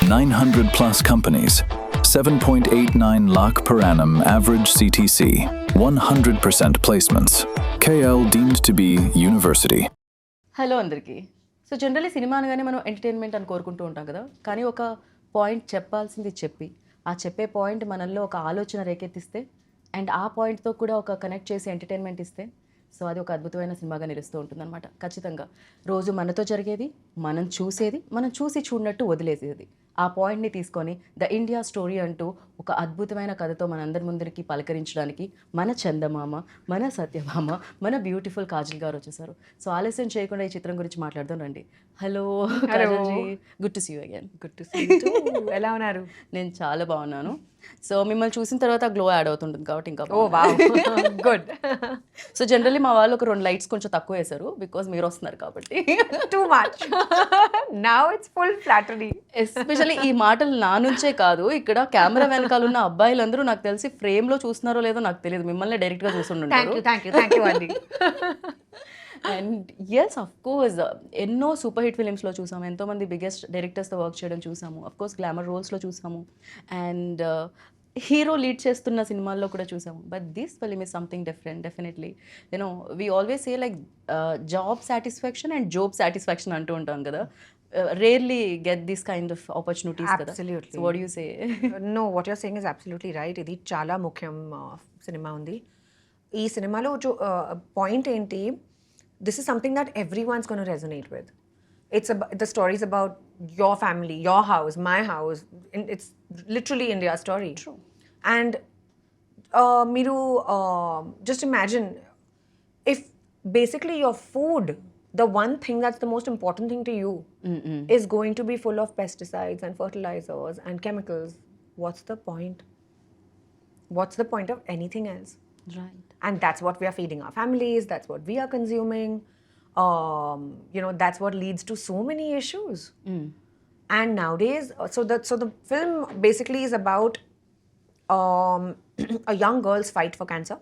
900 plus companies, 7.89 lakh per annum average CTC, 100% placements. KL deemed to be university. Hello అందరికీ. So generally cinema అనగానే మనం entertainment అని కోరుకుంటూ ఉంటాం కదా, కానీ ఒక పాయింట్ చెప్పాల్సింది చెప్పి ఆ చెప్పే పాయింట్ మనల్లో ఒక ఆలోచన రేకెత్తిస్తే అండ్ ఆ పాయింట్తో కూడా ఒక కనెక్ట్ చేసి ఎంటర్టైన్మెంట్ ఇస్తే సో అది ఒక అద్భుతమైన సినిమాగా నిలుస్తూ ఉంటుందన్నమాట. ఖచ్చితంగా రోజు మనతో జరిగేది, మనం చూసేది, మనం చూసి చూడనట్టు వదిలేసేది, ఆ పాయింట్ని తీసుకొని ద ఇండియా స్టోరీ అంటూ ఒక అద్భుతమైన కథతో మనందరి ముందరికి పలకరించడానికి మన చందమామ, మన సత్యభామ, మన బ్యూటిఫుల్ కాజల్ గారు వచ్చేసారు. సో ఆలస్యం చేయకుండా ఈ చిత్రం గురించి మాట్లాడదాం రండి. Hello Kajal ji, good to see you again. Good to see you too. ఎలా ఉన్నారు? నేను చాలా బాగున్నాను. సో మిమ్మల్ని చూసిన తర్వాత గ్లో యాడ్ అవుతుంటుంది కాబట్టి ఇంకా ఓ వావ్, గుడ్. సో జనరల్లీ మా వాళ్ళు ఒక 2 లైట్స్ కొంచెం తక్కువ వేశారు బికాజ్ మీరు వస్తున్నారు కాబట్టి. Too much. Now it's full flattery. Especially ఈ మాటలు నా నుంచే కాదు, ఇక్కడ కెమెరా వెనకాల ఉన్న అబ్బాయిలందరూ నాకు తెలిసి ఫ్రేమ్ లో చూస్తున్నారో లేదో నాకు తెలియదు, మిమ్మల్ని డైరెక్ట్ గా చూస్తుంటారు. థ్యాంక్ యూ అండి. అండ్ ఎస్ అఫ్ కోర్స్ ఎన్నో సూపర్ హిట్ ఫిలిమ్స్లో చూసాము, ఎంతోమంది బిగ్గెస్ట్ డైరెక్టర్స్తో వర్క్ చేయడం చూసాము, అఫ్ కోర్స్ గ్లామర్ రోల్స్లో చూసాము, అండ్ హీరో లీడ్ చేస్తున్న సినిమాల్లో కూడా చూసాము. But this film is something different. Definitely you know we always say like job satisfaction and job satisfaction అంటూ ఉంటాం కదా, rarely get this kind of opportunities kada. Absolutely. So what do you say? No, what you're saying is absolutely right. ఇది చాలా ముఖ్యం cinema ఉంది. ఈ సినిమాలో point ఏంటి, this is something that everyone's going to resonate with. The story is about your family, your house, my house. It's literally India's story. True. And miru just imagine if basically your food, the one thing that's the most important thing to you, is going to be full of pesticides and fertilizers and chemicals. What's the point? What's the point of anything else? Right. And that's what we are feeding our families, that's what we are consuming. That's what leads to so many issues. And nowadays, so the film basically is about a young girl's fight for cancer.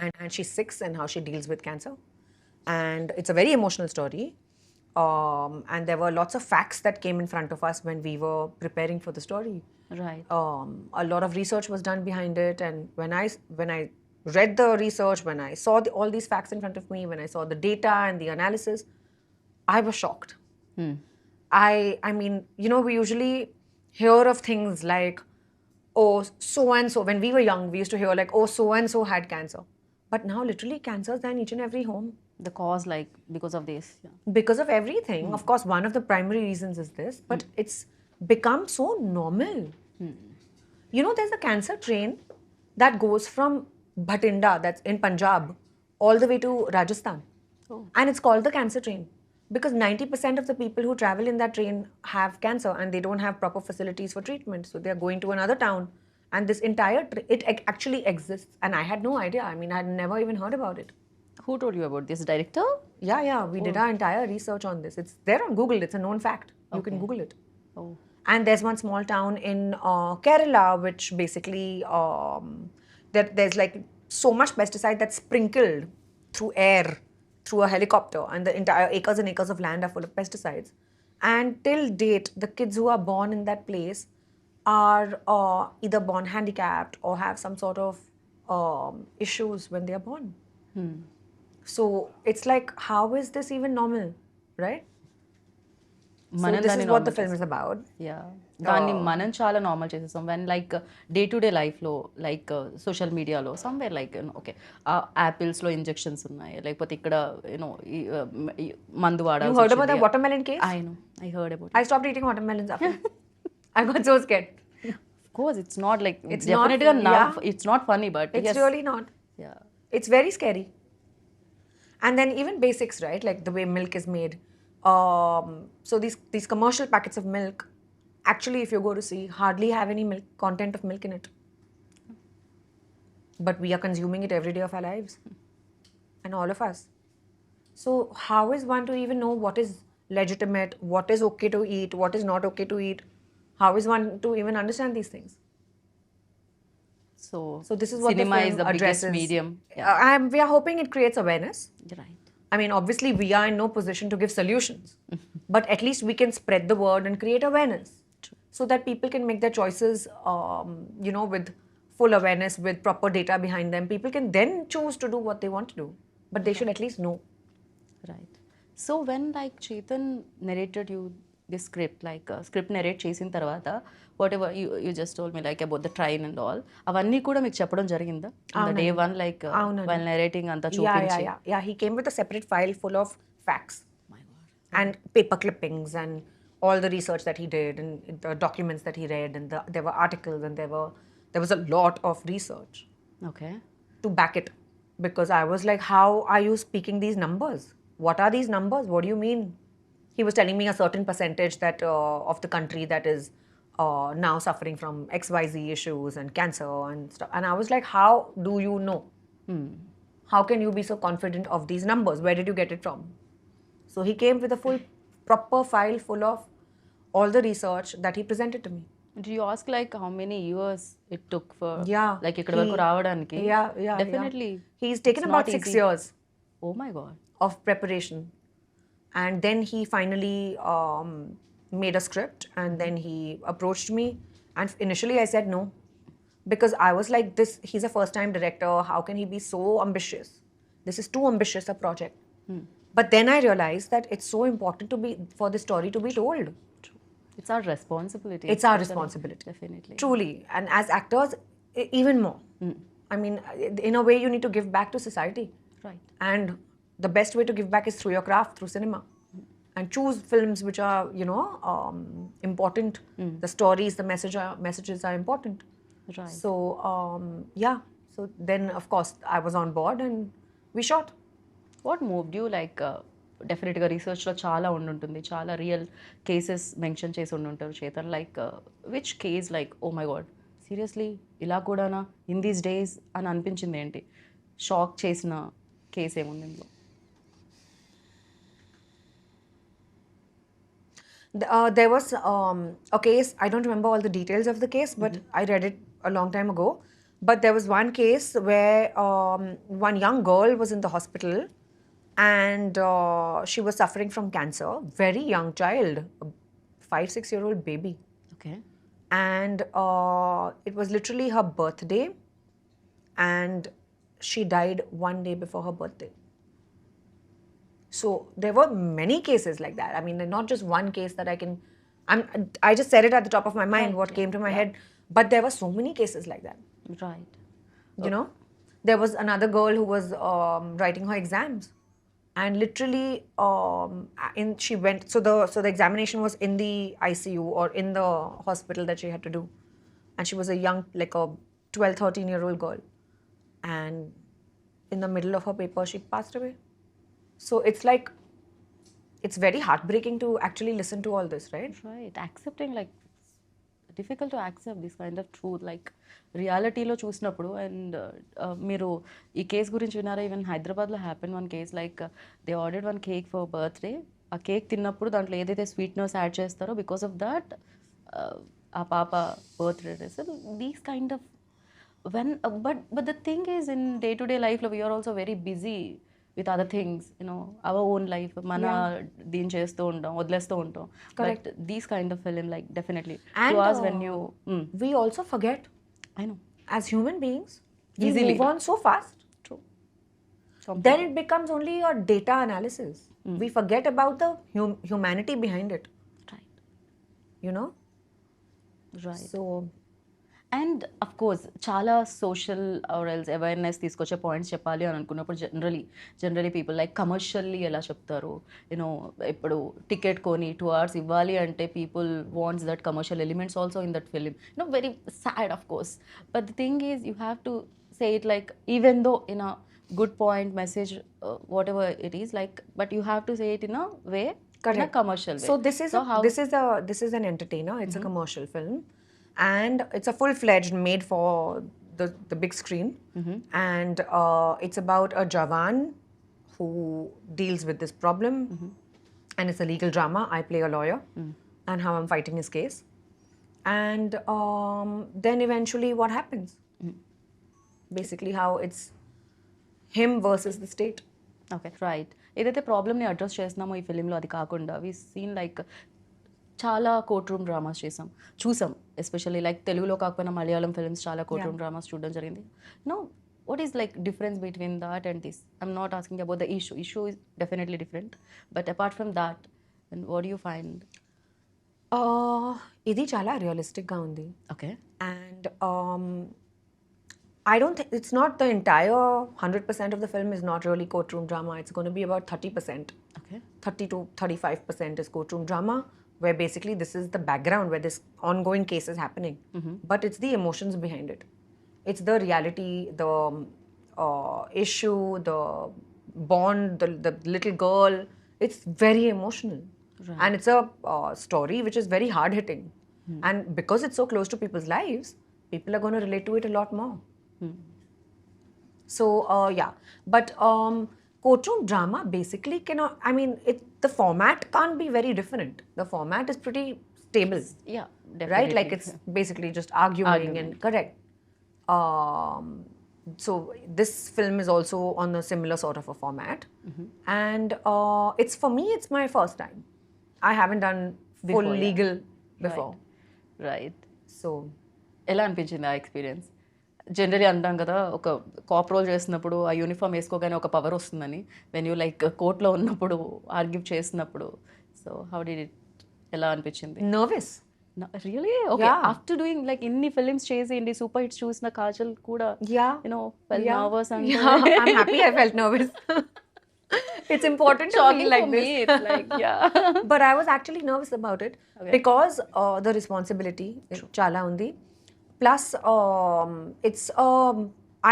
And she's 6 and how she deals with cancer. And it's a very emotional story. And there were lots of facts that came in front of us when we were preparing for the story. Right. A lot of research was done behind it, and when I read the research, when I saw all these facts in front of me, when I saw the data and the analysis, I was shocked. I mean, we usually hear of things like, oh, so and so. When we were young, we used to hear like, oh, so and so had cancer. But now literally cancer is in each and every home. The cause, like, because of this. Yeah. Because of everything. Of course, one of the primary reasons is this, but it's become so normal. There's a cancer train that goes from Bhatinda, that's in Punjab, all the way to Rajasthan. Oh. And it's called the cancer train because 90% of the people who travel in that train have cancer and they don't have proper facilities for treatment. So they're going to another town. And this entire, it actually exists. And I had no idea. I mean, I had never even heard about it. Who told you about this? Director? Yeah. We did our entire research on this. It's there on Google. It's a known fact. You can Google it. Oh. And there's one small town in Kerala, which basically, there's like so much pesticide that's sprinkled through air, through a helicopter, and the entire acres and acres of land are full of pesticides. And till date, the kids who are born in that place are either born handicapped or have some sort of issues when they are born. So it's like, how is this even normal, right? So this is what the film is about. Yeah. దాన్ని మనం చాలా normal చేసేస్తాం when like day to day లైఫ్లో like social మీడియాలో somewhere like okay యాపిల్స్లో injections ఉన్నాయి, లేకపోతే ఇక్కడ మందు వాడాలి. You heard about the watermelon case? I heard about it. I stopped eating watermelons after. I got so scared. Of course, it's not like, It's definitely not- not, yeah. it's not funny, but It's yes. really not. Yeah. It's very scary. And then even basics, right? Like the way milk is made. So these commercial packets of milk, actually, if you go to see, hardly have any milk content of milk in it. But we are consuming it every day of our lives. And all of us. So how is one to even know what is legitimate, what is okay to eat, what is not okay to eat? How is one to even understand these things? So this is what cinema the film is the addresses. biggest medium. Yeah. We are hoping it creates awareness. Right. I mean, obviously, we are in no position to give solutions, but at least we can spread the word and create awareness. so that people can make their choices, with full awareness, with proper data behind them. People can then choose to do what they want to do, but they should at least know. Right. So when like Chetan narrated you this script, like script narrate చేసిన తర్వాత whatever you just told me like about the train and all, అవన్నీ కూడా మీకు చెప్పడం జరిగిందా? On the day one, like while narrating అంతా చూపించి. Yeah. He came with a separate file full of facts and paper clippings and all the research that he did and the documents that he read, and there were articles, and there was a lot of research Okay. to back it, because I was like, how are you speaking these numbers? What are these numbers? What do you mean? He was telling me a certain percentage that of the country that is now suffering from XYZ issues and cancer and stuff. And I was like, how do you know? How can you be so confident of these numbers? Where did you get it from? So he came with a full, proper file full of all the research that he presented to me. Did you ask like how many years it took for Yeah. like ఇక్కడ వరకు రావడానికి? Yeah. Definitely. He's taken it's about not 6 easy. years Oh my God. of preparation. And then he finally made a script, and then he approached me. And initially I said no, because I was like, he's a first time director. How can he be so ambitious? This is too ambitious a project. But then I realized that it's so important for the story to be told. It's our responsibility. It's our especially. responsibility. Definitely. Truly. And as actors, even more. I mean, in a way, you need to give back to society. Right. And the best way to give back is through your craft, through cinema. And choose films which are, important. The stories, the messages are important. Right. So, So then, of course, I was on board and we shot. What moved you like డెఫినెట్గా రీసెర్చ్లో చాలా ఉండుంటుంది, చాలా real cases mention చేసి ఉండుంటారు Chetan, like which case like oh my god seriously ఇలా కూడానా in these days అని అనిపించింది ఏంటి? షాక్ చేసిన కేస్ ఏముంది ఇందులో? There was a case, I don't remember all the details of the case, but I read it a long time ago. But there was one case where one young girl was in the hospital, and she was suffering from cancer, very young child, a 5-6-year-old baby. Okay. And it was literally her birthday, and she died one day before her birthday. So there were many cases like that. I mean, not just one case that I just said it at the top of my mind, what came to my head. But there were so many cases like that. Right. You know, there was another girl who was writing her exams, and literally, she went. So the examination was in the ICU or in the hospital that she had to do, and she was a young, like a 12-13-year-old girl, and in the middle of her paper, she passed away. So it's like, it's very heartbreaking to actually listen to all this, right? Right. Accepting like difficult to accept this kind of truth, like రియాలిటీలో చూసినప్పుడు. And మీరు ఈ case గురించి విన్నారా? Even హైదరాబాద్లో happen one case, like they ordered one cake for birthday. ఆ cake తిన్నప్పుడు దాంట్లో ఏదైతే స్వీట్నెస్ యాడ్ చేస్తారో, బికాస్ ఆఫ్ దాట్ ఆ పాప birthday. These kind of when but the thing is in day to day లైఫ్లో we are also very busy with other things, our own life, mana deen chestu untam, వదిలేస్తూ ఉంటాం. But these kind of film, like definitely and to us when you we also forget. I know, as human beings, we easily move on so fast. True. Then it becomes only a data analysis. We forget about the humanity behind it. Right. Right. So, and of course చాలా social ఆర్ఎల్స్ awareness తీసుకొచ్చే points చెప్పాలి అని అనుకున్నప్పుడు generally people like commercially ఎలా చెప్తారు, ఇప్పుడు ticket కొని 2 hours ఇవ్వాలి అంటే people wants that commercial elements also in that film. Very sad of course, but the thing is you have to say it like even though in a good point message what ever it is like, but you have to say it in a way, in a commercial way. So this is an entertainer. It's a commercial film. And it's a full-fledged made for the big screen. And it's about a Jawan who deals with this problem. And it's a legal drama. I play a lawyer and how I'm fighting his case. And then eventually what happens? Basically how it's him versus the state. Okay. Right. ఏదైతే ప్రాబ్లమ్ని address చేస్తున్నామో ఈ ఫిలింలో అది కాకుండా we seen like చాలా court room dramas చూసాం especially like తెలుగులో కాకపోయినా మలయాళం ఫిల్మ్స్ చాలా కోర్ట్ రూమ్ డ్రామాస్ చూడడం జరిగింది. No what is like difference between that and this? I'm not asking about the issue is definitely different, but apart from that, and what do you find? ఇది చాలా రియలిస్టిక్గా ఉంది. Okay. And I don't think it's not the entire 100% of the film is not really courtroom drama. It's going to be about 30%. Okay. 30 to 35% is courtroom drama, where basically this is the background where this ongoing case is happening. But it's the emotions behind it. It's the reality, the issue, the bond, the little girl. It's very emotional. Right. And it's a story which is very hard hitting. And because it's so close to people's lives, people are going to relate to it a lot more. So, yeah. But courtroom drama basically cannot, I mean, the format can't be very different. The format is pretty stable. Yeah, definitely. Right? Like it's basically just arguing and correct. So this film is also on a similar sort of a format. And it's for me, it's my first time. I haven't done full Before, yeah. legal before. Right. So ఎలా అనిపించింది ఆ experience? Generally అంటాం కదా, ఒక cop role చేసినప్పుడు ఆ uniform వేసుకోగానే ఒక power వస్తుందని. వెన్ యూ లైక్ కోర్ట్లో ఉన్నప్పుడు ఆర్గ్యూ చేసినప్పుడు, సో హౌ డిడ్ ఇట్, ఎలా అనిపించింది? nervous. Really okay. Yeah. After doing like ఇన్ని ఫిల్మ్స్ చేసి ఇన్ని సూపర్ హిట్స్ చూసిన కాజల్ కూడా Yeah. ఫెల్ నర్వస్ అంటే Yeah, I'm happy I felt nervous. It's important to shocking feel like for this. me. It's like, yeah. But I was actually nervous about it because the responsibility chala undi. Plus, it's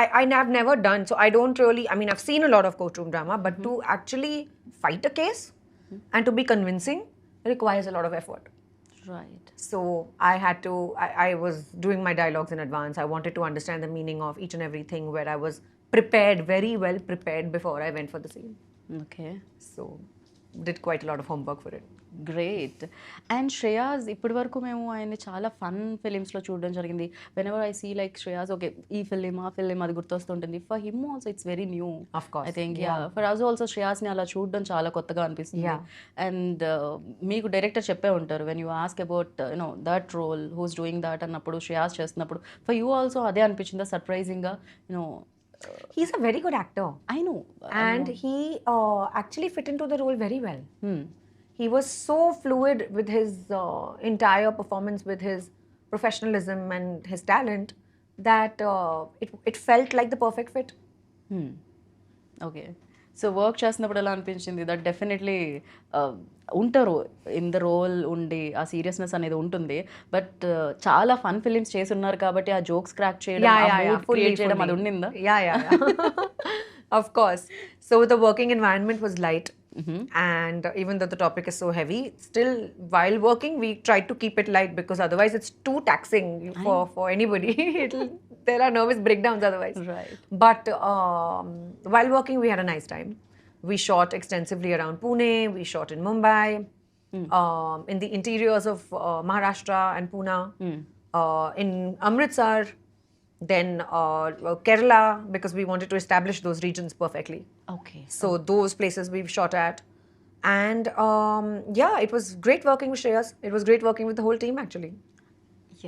I've never done, so I don't really. I mean, I've seen a lot of courtroom drama, but to actually fight a case and to be convincing requires a lot of effort. Right. So I had to. I was doing my dialogues in advance. I wanted to understand the meaning of each and everything. Where I was prepared, very well prepared before I went for the scene. Okay. So did quite a lot of homework for it. Great. And Shreyas ఇప్పటి వరకు మేము ఆయన్ని చాలా fun ఫిలిమ్స్లో చూడడం జరిగింది. Whenever I see like Shreyas, okay ఈ film ఆ ఫిలిం అది గుర్తొస్తుంటుంది. For him also it's very new. Of course. I think for us also శ్రేయాస్ని అలా చూడడం చాలా కొత్తగా అనిపిస్తుంది. Yeah. అండ్ మీకు డైరెక్టర్ చెప్పే ఉంటారు when you ask about that role who's doing that అన్నప్పుడు, శ్రేయాస్ చేస్తున్నప్పుడు ఫర్ యూ ఆల్సో అదే అనిపించిందా సర్ప్రైజింగ్గా? He's a very good actor. I know. And he actually fit into the role very well. He was so fluid with his entire performance, with his professionalism and his talent, that it felt like the perfect fit. Okay. So work చేస్తున్నప్పుడు ఎలా అనిపించింది? That definitely ఉంటారు in the role ఉండి ఆ seriousness అనేది ఉంటుంది. But చాలా fun films చేసి ఉన్నారు కాబట్టి ఆ జోక్స్ క్రాక్ చేయడం, క్రియేట్ చేయడం అది ఉండిందా? Yeah. Of course. So the working environment was light. And even though the topic is so heavy, still while working we tried to keep it light because otherwise it's too taxing for anybody. There are nervous breakdowns otherwise. Right. But while working we had a nice time. We shot extensively around Pune, we shot in Mumbai, in the interiors of Maharashtra and Pune, in Amritsar, then Kerala, because we wanted to establish those regions perfectly. Okay. So those places we've shot at. And yeah, it was great working with Shreyas. It was great working with the whole team actually.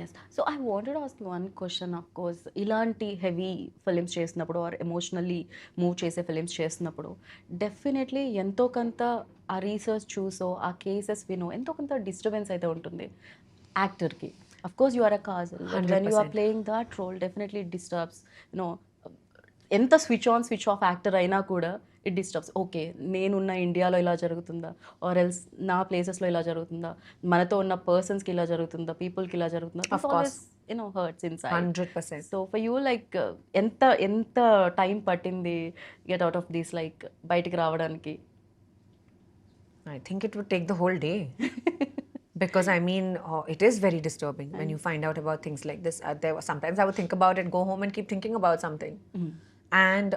Yes. So I wanted ask one question. Of course ఇలాంటి heavy films చేసినప్పుడు or emotionally move చేసే films చేసినప్పుడు definitely ఎంతో కొంత ఆ research చూసో ఆ cases వినో ఎంతో కొంత డిస్టర్బెన్స్ అయితే ఉంటుంది యాక్టర్కి. Of course you are a Kajal, when you are playing that role definitely it disturbs. ఎంత switch on switch off actor అయినా కూడా ఇట్ డిస్టర్బ్స్. ఓకే నేనున్న ఇండియాలో ఇలా జరుగుతుందా, ఆర్ ఎల్స్ నా ప్లేసెస్లో ఇలా జరుగుతుందా, మనతో ఉన్న పర్సన్స్కి ఇలా జరుగుతుందా, పీపుల్కి ఇలా జరుగుతుందా, Of course. Hurts inside. 100%. So for you like ఎంత టైం పట్టింది get out of this, like బయటికి రావడానికి? I think it would take the whole day. Because I mean, it is very disturbing when you find out about things like this. Sometimes I would think about it, go home and keep thinking about something. And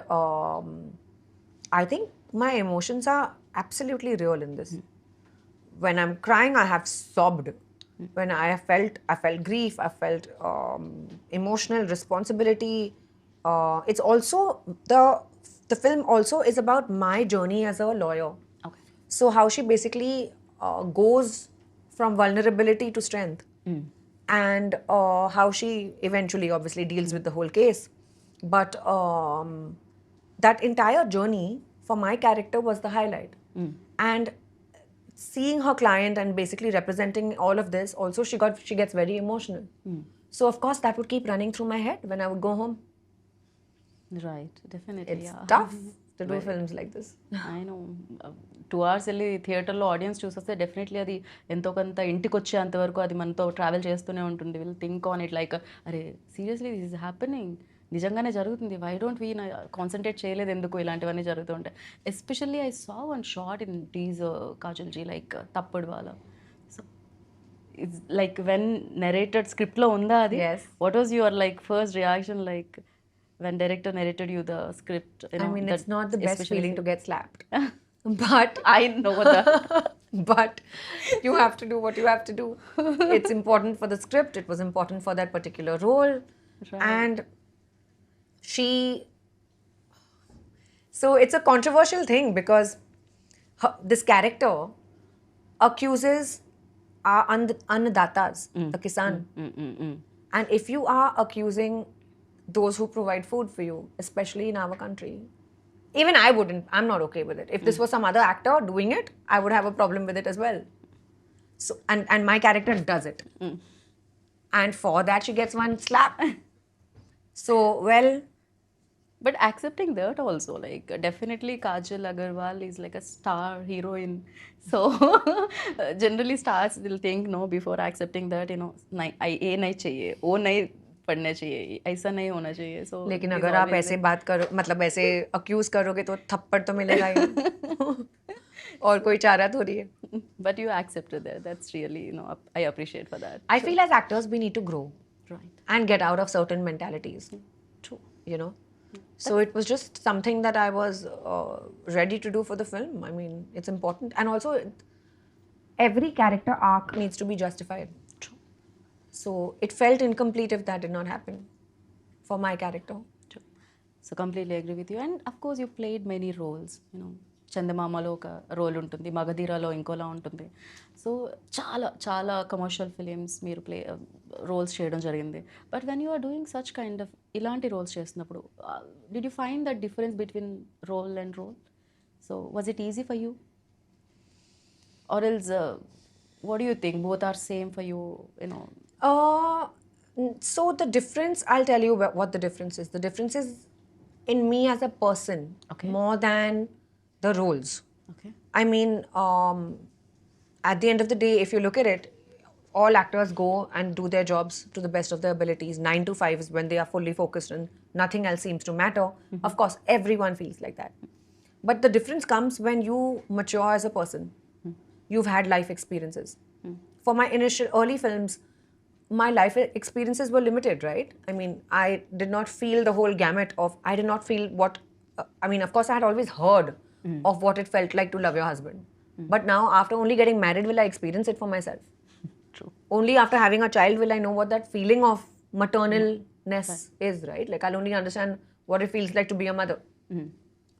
I think my emotions are absolutely real in this. When I'm crying, I have sobbed. When I felt grief, I felt emotional responsibility. It's also the film also is about my journey as a lawyer. Okay. So how she basically goes from vulnerability to strength. And how she eventually obviously deals with the whole case. But that entire journey for my character was the highlight. And seeing her client and basically representing all of this, also she gets very emotional. So of course that would keep running through my head when I would go home. Right, definitely. It's Yeah. tough to do films like this. I know 2 hours వెళ్ళి థియేటర్లో audience చూసేస్తే definitely అది ఎంతో కొంత ఇంటికి వచ్చేంత వరకు అది మనతో ట్రావెల్ చేస్తూనే ఉంటుంది. Will think on it like అరే సీరియస్లీ దిస్ ఇస్ హ్యాపెనింగ్, నిజంగానే జరుగుతుంది, వై డోంట్ వీ కాన్సన్ట్రేట్ చేయలేదు ఎందుకు ఇలాంటివన్నీ జరుగుతుంటాయి. Especially I saw one short in teaser Kajal ji like తప్పుడు వాళ్ళ. So it's like when narrated స్క్రిప్ట్లో ఉందా అది? Yes. What was your like first reaction like when director narrated you the script? I mean, it's not the best especially feeling to get slapped. But I know that. but you have to do what you have to do. It's important for the script. It was important for that particular role. Right. And she... So it's a controversial thing because this character accuses our annadatas, the kisan. And if you are accusing those who provide food for you, especially in our country, even I wouldn't, I'm not okay with it. If this was some other actor doing it, I would have a problem with it as well. So, and my character does it. And for that, she gets one slap. So, well, But accepting that also, like definitely Kajal Aggarwal is like a star heroine. So generally stars will think no before accepting that, you know, ये नहीं चाहिए, वो नहीं पढ़ना चाहिए, ऐसा नहीं होना चाहिए. So लेकिन अगर आप ऐसे बात करो, मतलब ऐसे अक्यूज करोगे तो थप्पड़ तो मिलेगा ही. और कोई चारा थोड़ी है. but you accepted that. That's really, you know, I appreciate for that. I feel as actors we need to grow Right. and get out of certain mentalities. True. You know, so it was just something that I was ready to do for the film. I mean, it's important, and also every character arc needs to be justified. True. So it felt incomplete if that did not happen for my character. True. So completely agree with you. And of course you played many roles, you know. చందమామలో ఒక role ఉంటుంది, మగధీరాలో ఇంకోలా ఉంటుంది. So చాలా చాలా commercial films మీరు roles చేయడం జరిగింది. But when you are doing such kind of ఇలాంటి రోల్స్ చేస్తున్నప్పుడు did you find that difference between role and role? So was it easy for you or else what do you think both are same for you, you know? So the difference, I'll tell you what the difference is. The difference is in me as a person, Okay. more than the roles. Okay. I mean, at the end of the day, if you look at it, all actors go and do their jobs to the best of their abilities. 9 to 5 is when they are fully focused and nothing else seems to matter. Of course, everyone feels like that. But the difference comes when you mature as a person. You've had life experiences. For my initial early films, my life experiences were limited, right? I mean, I did not feel the whole gamut of, I did not feel what, I mean, of course, I had always heard of what it felt like to love your husband. But now, after only getting married, will I experience it for myself? True. Only after having a child will I know what that feeling of maternalness is, right? Like, I'll only understand what it feels like to be a mother.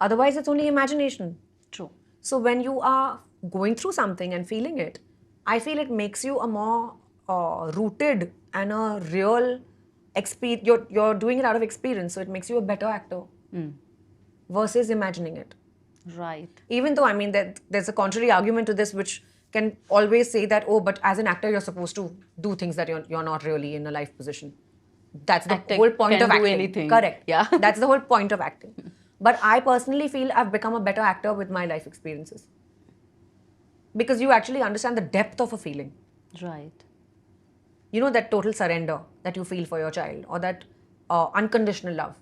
Otherwise, it's only imagination. True. So when you are going through something and feeling it, I feel it makes you a more rooted and a real experience. You're doing it out of experience, so it makes you a better actor versus imagining it. Right. Even though, I mean, there's a contrary argument to this, which can always say that, oh, but as an actor, you're supposed to do things that you're not really in a life position. That's the Actor whole point can of do acting. anything. Correct. Yeah. That's the whole point of acting. But I personally feel I've become a better actor with my life experiences. Because you actually understand the depth of a feeling. Right. You know, that total surrender that you feel for your child, or that unconditional love.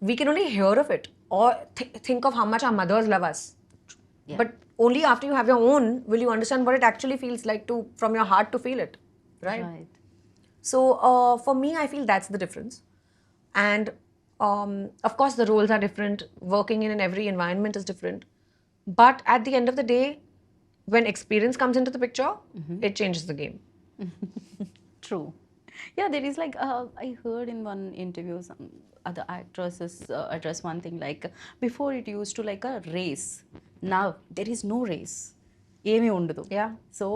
We can only hear of it or think of how much our mothers love us. Yeah. But only after you have your own will you understand what it actually feels like to, from your heart, to feel it. Right? Right. So for me, I feel that's the difference. And of course, the roles are different. Working in every environment is different. But at the end of the day, when experience comes into the picture, it changes the game. True. Yeah, there is like, I heard in one interview, some other actresses address one thing like, before it used to like a race. Now, there is no race. ఏమీ ఉండదు. Yeah. So,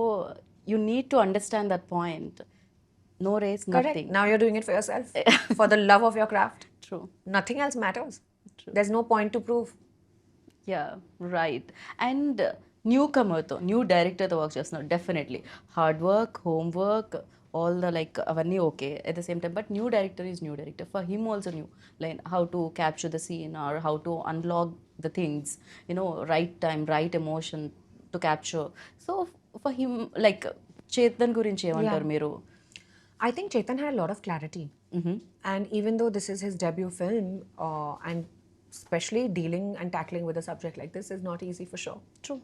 you need to understand that point. No race, Correct. nothing. Now you're doing it for yourself, for the love of your craft. True. Nothing else matters. There's no point to prove. Yeah, right. And new కమర్తో new డైరెక్టర్తో work చేస్తున్నారు definitely hard work home work all the like అవన్నీ okay at the same time but new director is new director for him also new like how to capture the scene or how to unlock the things right time right emotion to capture so for him like Chetan గురించి ఏమంటారు మీరు I think Chetan had a lot of clarity. And even though this is his debut film, and especially dealing and tackling with a subject like this is not easy for sure. True.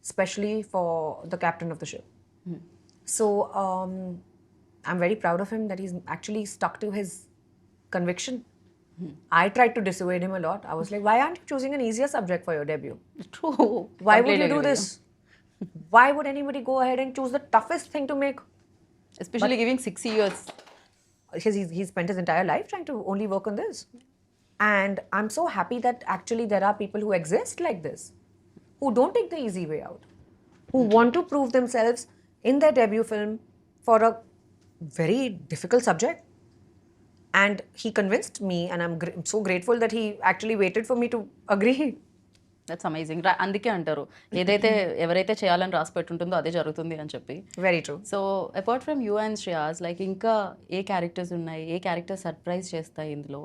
Especially for the captain of the ship. So I'm very proud of him that he's actually stuck to his conviction. I tried to dissuade him a lot. I was like, why aren't you choosing an easier subject for your debut? True. Why would you do this? Why would anybody go ahead and choose the toughest thing to make? Especially giving 6 years. Because he spent his entire life trying to only work on this. And I'm so happy that actually there are people who exist like this, who don't take the easy way out, who want to prove themselves in their debut film for a very difficult subject. And he convinced me, and I'm so grateful that he actually waited for me to agree. That's amazing అందుకే అంటారు ఏదైతే ఎవరైతే చేయాలని రాసి పెట్టుంటుందో అదే జరుగుతుంది అని చెప్పి Very true. So apart from you and Shreyas like ఇంకా ఏ క్యారెక్టర్స్ ఉన్నాయి ఏ క్యారెక్టర్ సర్ప్రైజ్ చేస్తాయి ఇందులో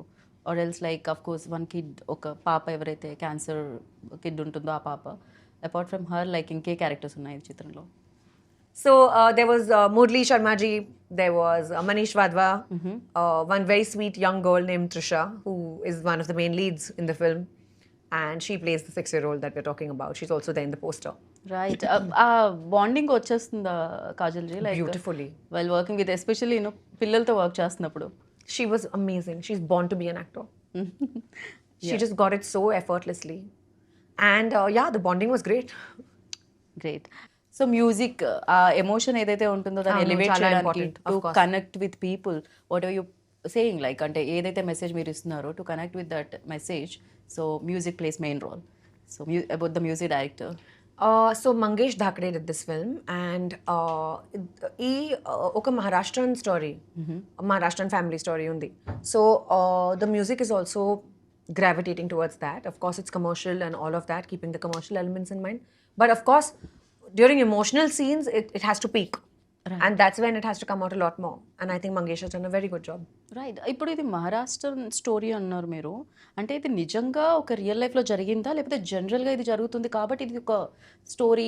or else like of course one kid ఒక పాప ఎవరైతే క్యాన్సర్ కిడ్ ఉంటుందో ఆ పాప అపార్ట్ ఫ్రమ్ హర్ లైక్ ఇంకే క్యారెక్టర్స్ ఉన్నాయి ఈ చిత్రంలో So there was Murli Sharma ji, there was Manish Wadhwa, one very sweet young girl named Trisha, who is one of the main leads in the film. And she plays the 6-year-old that we're talking about. She's also there in the poster. Right ఆ bonding వచ్చేస్తుందా Kajal ji like Beautifully. While working with especially పిల్లలతో work చేస్తున్నప్పుడు She was amazing. She's born to be an actor. She just got it so effortlessly. And yeah, the bonding was great. Great so music ఆ emotion ఏదైతే ఉంటుందో దాన్ని elevate చాలా చేయడానికి important, of to course. Connect with people what are you saying like అంటే ఏదైతే message మీరు ఇస్తున్నారో to connect with that message so music plays main role so about the music director So Mangesh Dhakde did this film, and oka Maharashtrian story, Maharashtrian family story undi. So the music is also gravitating towards that. Of course, it's commercial and all of that, keeping the commercial elements in mind. But of course, during emotional scenes, it has to peak. And that's when it has to come out a lot more. And I think Mangesh has done a very good job. Right ఇప్పుడు ఇది Maharashtra story అన్నారు మీరు అంటే ఇది నిజంగా ఒక real లైఫ్లో జరిగిందా లేకపోతే జనరల్గా ఇది జరుగుతుంది కాబట్టి ఇది ఒక స్టోరీ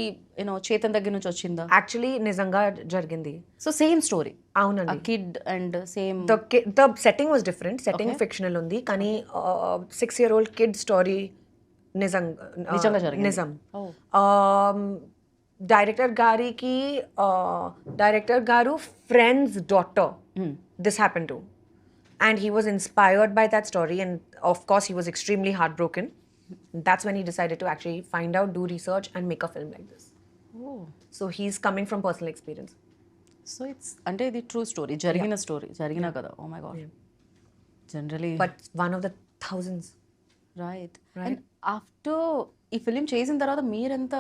చేతన్ దగ్గర నుంచి వచ్చిందా Actually, Nizanga jargindi. So same story Aunandi. Kid and same The setting was different. Setting fictional undi. Kani 6-year-old kid story నిజంగా జరిగింది. Nizam. Director Garu friend's daughter. This happened to. And he was inspired by that story, and of course he was extremely heartbroken. That's when he decided to actually find out, do research, and make a film like this. So he's coming from personal experience. So it's అంటే ఇది true story జరిగిన story జరిగిన కదా oh my God generally But one of the thousands. Right and after ఈ film చేసిన తర్వాత మీరెంత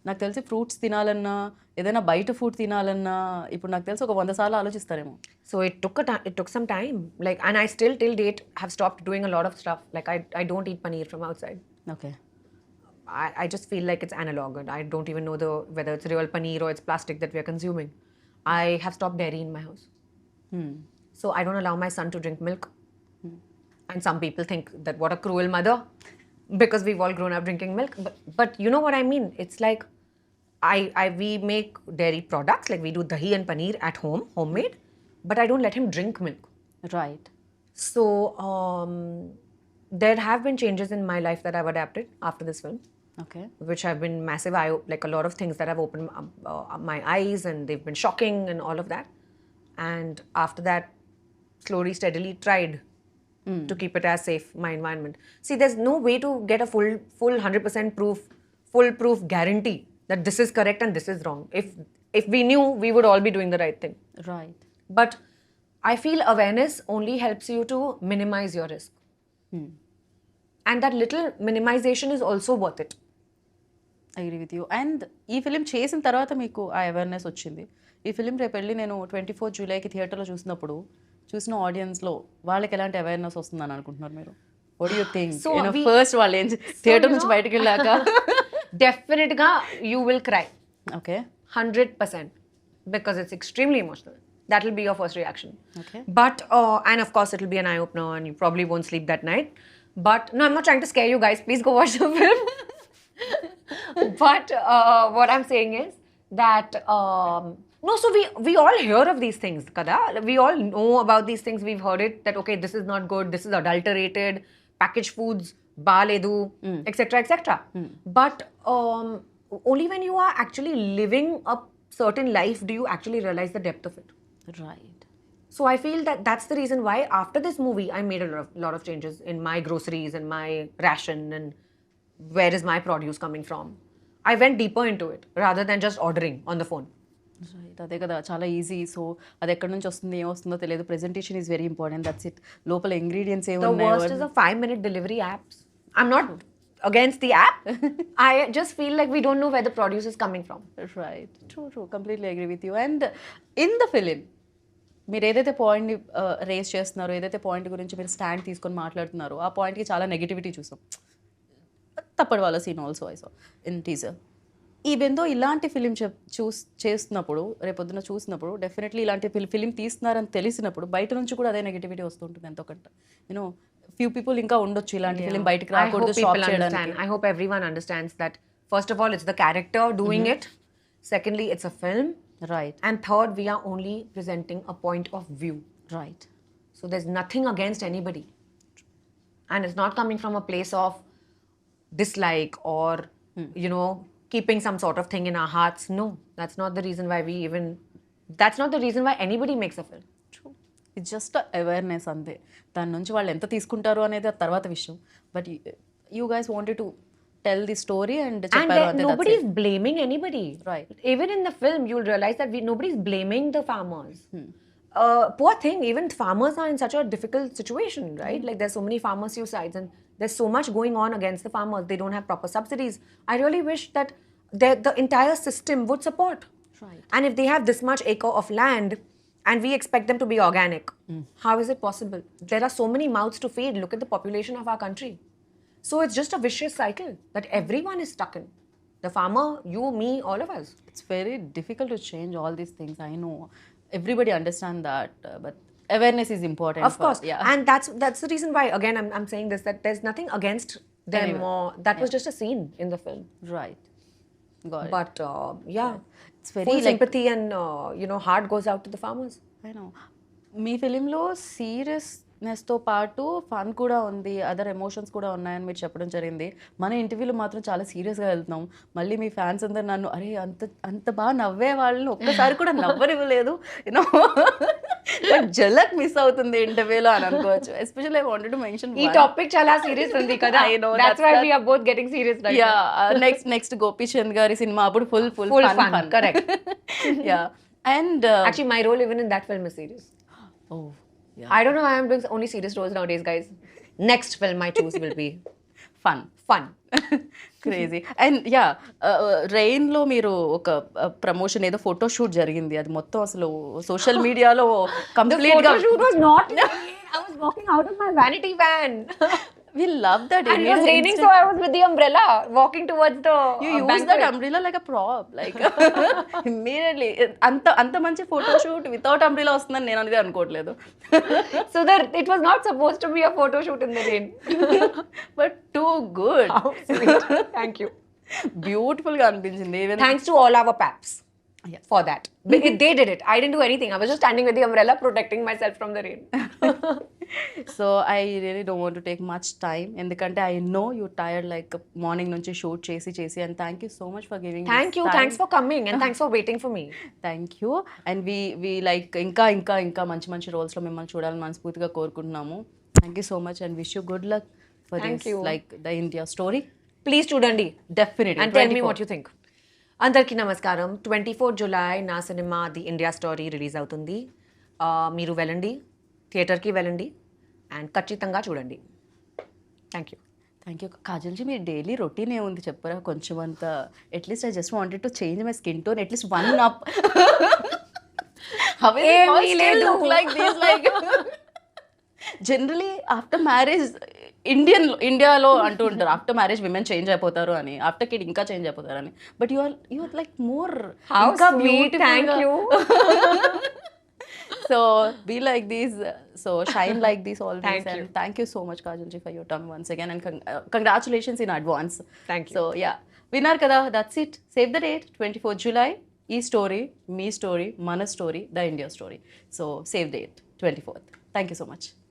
నాకు తెలిసి ఫ్రూట్స్ తినాలన్నా ఏదైనా బయట ఫుడ్ తినాలన్నా ఇప్పుడు నాకు తెలిసి ఒక 100 సార్లు ఆలోచిస్తారేమో So it took some time. Like, and I still till date have stopped doing a lot of stuff. Like I don't eat paneer from outside. Okay I just feel like it's analog, and I don't even know whether it's real paneer or it's plastic that we are consuming. I have stopped dairy in my house. So I don't allow my son to drink milk. And some people think that what a cruel mother, because we've all grown up drinking milk. But you know what I mean? It's like we make dairy products, like we do dahi and paneer at home, homemade, but I don't let him drink milk. Right So there have been changes in my life that I've adapted after this film, okay which have been massive. Like a lot of things that have opened my eyes, and they've been shocking and all of that. And after that, slowly, steadily tried to keep it as safe, my environment. See, there's no way to get a full 100% foolproof guarantee that this is correct and this is wrong. If we knew, we would all be doing the right thing. Right But I feel awareness only helps you to minimize your risk. And that little minimization is also worth it. I agree with you and ఈ film చేసిన తర్వాత మీకు ఆ awareness వచ్చింది ఈ film రేపు వెళ్ళి నేను 24 జూలైకి థియేటర్లో చూసిన ఆడియన్స్లో వాళ్ళకి ఎలాంటి అవేర్నెస్ వస్తుందని అనుకుంటున్నారు మీరు? What do you think? First వాళ్ళు ఏం థియేటర్ నుంచి బయటకు వెళ్ళాక Definitely, you will cry. Okay 100%. Because it's extremely emotional. That will be your first reaction. Okay. But, and of course, it'll be an eye-opener and you probably won't sleep that night. But, no, I'm not trying to scare you guys. Please go watch the film. But what I'm saying is that, no, so we all hear of these things, kada? We all know about these things. We've heard it that, okay, this is not good, this is adulterated, packaged foods, baledu, etc., etc. But only when you are actually living a certain life do you actually realize the depth of it. Right. So I feel that that's the reason why after this movie I made a lot of changes in my groceries and my ration and where is my produce coming from. I went deeper into it rather than just ordering on the phone. Right, అదే కదా, చాలా easy. So అది ఎక్కడి నుంచి వస్తుంది ఏమొస్తుందో తెలియదు. Presentation is very important. That's it. లోపల ingredients The worst is the 5-minute delivery apps. I'm not against the app. I just feel like we don't know where the produce is coming from. Right, true, completely agree with you. And in the film మీరు ఏదైతే పాయింట్ని race చేస్తున్నారో, ఏదైతే point గురించి మీరు stand తీసుకొని మాట్లాడుతున్నారో, ఆ పాయింట్కి చాలా నెగిటివిటీ చూసాం. తప్పటి వాళ్ళ scene also I saw in teaser. ఈవెందో ఇలాంటి ఫిలిం చేస్తున్నప్పుడు, రేపొద్దున చూసినప్పుడు, డెఫినెట్లీ ఇలాంటి ఫిలిం తీస్తున్నారని తెలిసినప్పుడు బయట నుంచి కూడా అదే నెగిటివిటీ వస్తుంటుంది ఎంతో కొంత. యూనో ఫ్యూ పీపుల్ ఇంకా ఉండొచ్చు ఇలాంటి ఫిలిం బయటకు రాకూడదు, స్టాప్ చేయడానికి. I hope everyone understands that first of all it's the character doing it. Secondly, it's a film. Right, And third, we are only presenting a point of view. Right. So there's nothing against anybody. And it's not coming from a place of dislike or, you know, keeping some sort of thing in our hearts. No, that's not the reason why that's not the reason why anybody makes a film. It's just awareness అంతే. దాని నుంచి వాళ్ళు ఎంత తీసుకుంటారు అనేది ఆ తర్వాత విషయం. But you guys wanted to tell the story and చెప్పారు అంతే. Nobody is blaming anybody. Right. Even in the film, you'll realize that nobody's blaming the farmers. Poor thing, even farmers are in such a difficult situation, right? Like there's so many farmer suicides and there's so much going on against the farmers. They don't have proper subsidies. I really wish that the entire system would support. Right. And if they have this much acre of land and we expect them to be organic, how is it possible? There are so many mouths to feed. Look at the population of our country. So it's just a vicious cycle that everyone is stuck in. The farmer, you, me, all of us. It's very difficult to change all these things. I know everybody understand that, but awareness is important. Of course, yeah. And that's the reason why again I'm saying this, that there's nothing against them Anyway, or that was just a scene in the film. Right. Got it. But yeah, It's very full like- sympathy and heart goes out to the farmers. I know. మీ ఫిలింలో సీరియస్నెస్తో పాటు fun కూడా ఉంది, other emotions కూడా ఉన్నాయని మీరు చెప్పడం జరిగింది. మన ఇంటర్వ్యూలో మాత్రం చాలా సీరియస్గా వెళ్తున్నాం. మళ్ళీ మీ ఫ్యాన్స్ అందరు నన్ను అరే అంత బాగా నవ్వే వాళ్ళని ఒక్కసారి కూడా నవ్వనివ్వలేదు, యూనో జలక్ మిస్ అవుతుంది ఇంటర్వ్యూలో అని అనుకోవచ్చు. Especially I wanted to mention ఈ టాపిక్ చాలా సీరియస్ ఉంది కదా. I know, That's why we are both getting serious right now. Next Gopichand గారి సినిమా అప్పుడు full fun, correct. Yeah. And Actually, my role even in that film is serious. oh I don't know why I'm doing only serious roles nowadays, guys. Next film I choose will be fun. Crazy. And yeah, రెయిన్లో మీరు ఒక promotion ఏదో photo shoot జరిగింది, అది మొత్తం అసలు social మీడియాలో కంప్లీట్గా. The photo shoot was not in rain. I was walking out of my vanity van. We love that. And it was raining, so I was with the umbrella walking towards the You use banquet. that umbrella like a prop, like immediately. అంత మంచి photo shoot without umbrella వస్తుందని నేను అనేది అనుకోవట్లేదు. So that it was not supposed to be a photo shoot in the rain. But too good. How sweet. Thank you. Beautiful గా అనిపించింది. Even Thanks to all our paps for that. They did it. I didn't do anything. I was just standing with the umbrella protecting myself from the rain. So I really don't want to take much time, ఎందుకంటే I know you tired, like morning నుంచి shoot చేసి and thank you so much for giving Thank this you. time. Thanks for coming and thanks for waiting for me. Thank you. And we like ఇంకా మంచి రోల్స్లో మిమ్మల్ని చూడాలని మనస్ఫూర్తిగా కోరుకుంటున్నాము. Thank you so much and wish you good luck for Thank this you. Like the India story. Please చూడండి. Definitely. And tell me what you think. అందరికీ నమస్కారం. 24 జూలై నా cinema the India story release అవుతుంది. మీరు వెళ్ళండి, థియేటర్కి వెళ్ళండి and ఖచ్చితంగా చూడండి. Thank you. Thank you. కాజల్జీ, me daily routine ఏముంది చెప్పరా కొంచెం అంత? At least I just wanted to change my skin tone, at least 1 up. How is it all ఏమీ still లేదు. look like this? Like generally after marriage ఇండియాలో అంటూ ఉంటారు ఆఫ్టర్ మ్యారేజ్ విమెన్ చేంజ్ అయిపోతారు అని, ఆఫ్టర్ కిడ్ ఇంకా చేంజ్ అయిపోతారు అని. But you are like more How ఇంకా sweet, beautiful. thank you. So be like this, so shine like this always. Thank you. And thank you so much Kajal ji for your time once again, and congratulations in advance. Thank you. So yeah, విన్నారు కదా, that's it. Save the date, 24th July. ఈ story మీ story, మన story, the India story. So save date 24th. Thank you so much.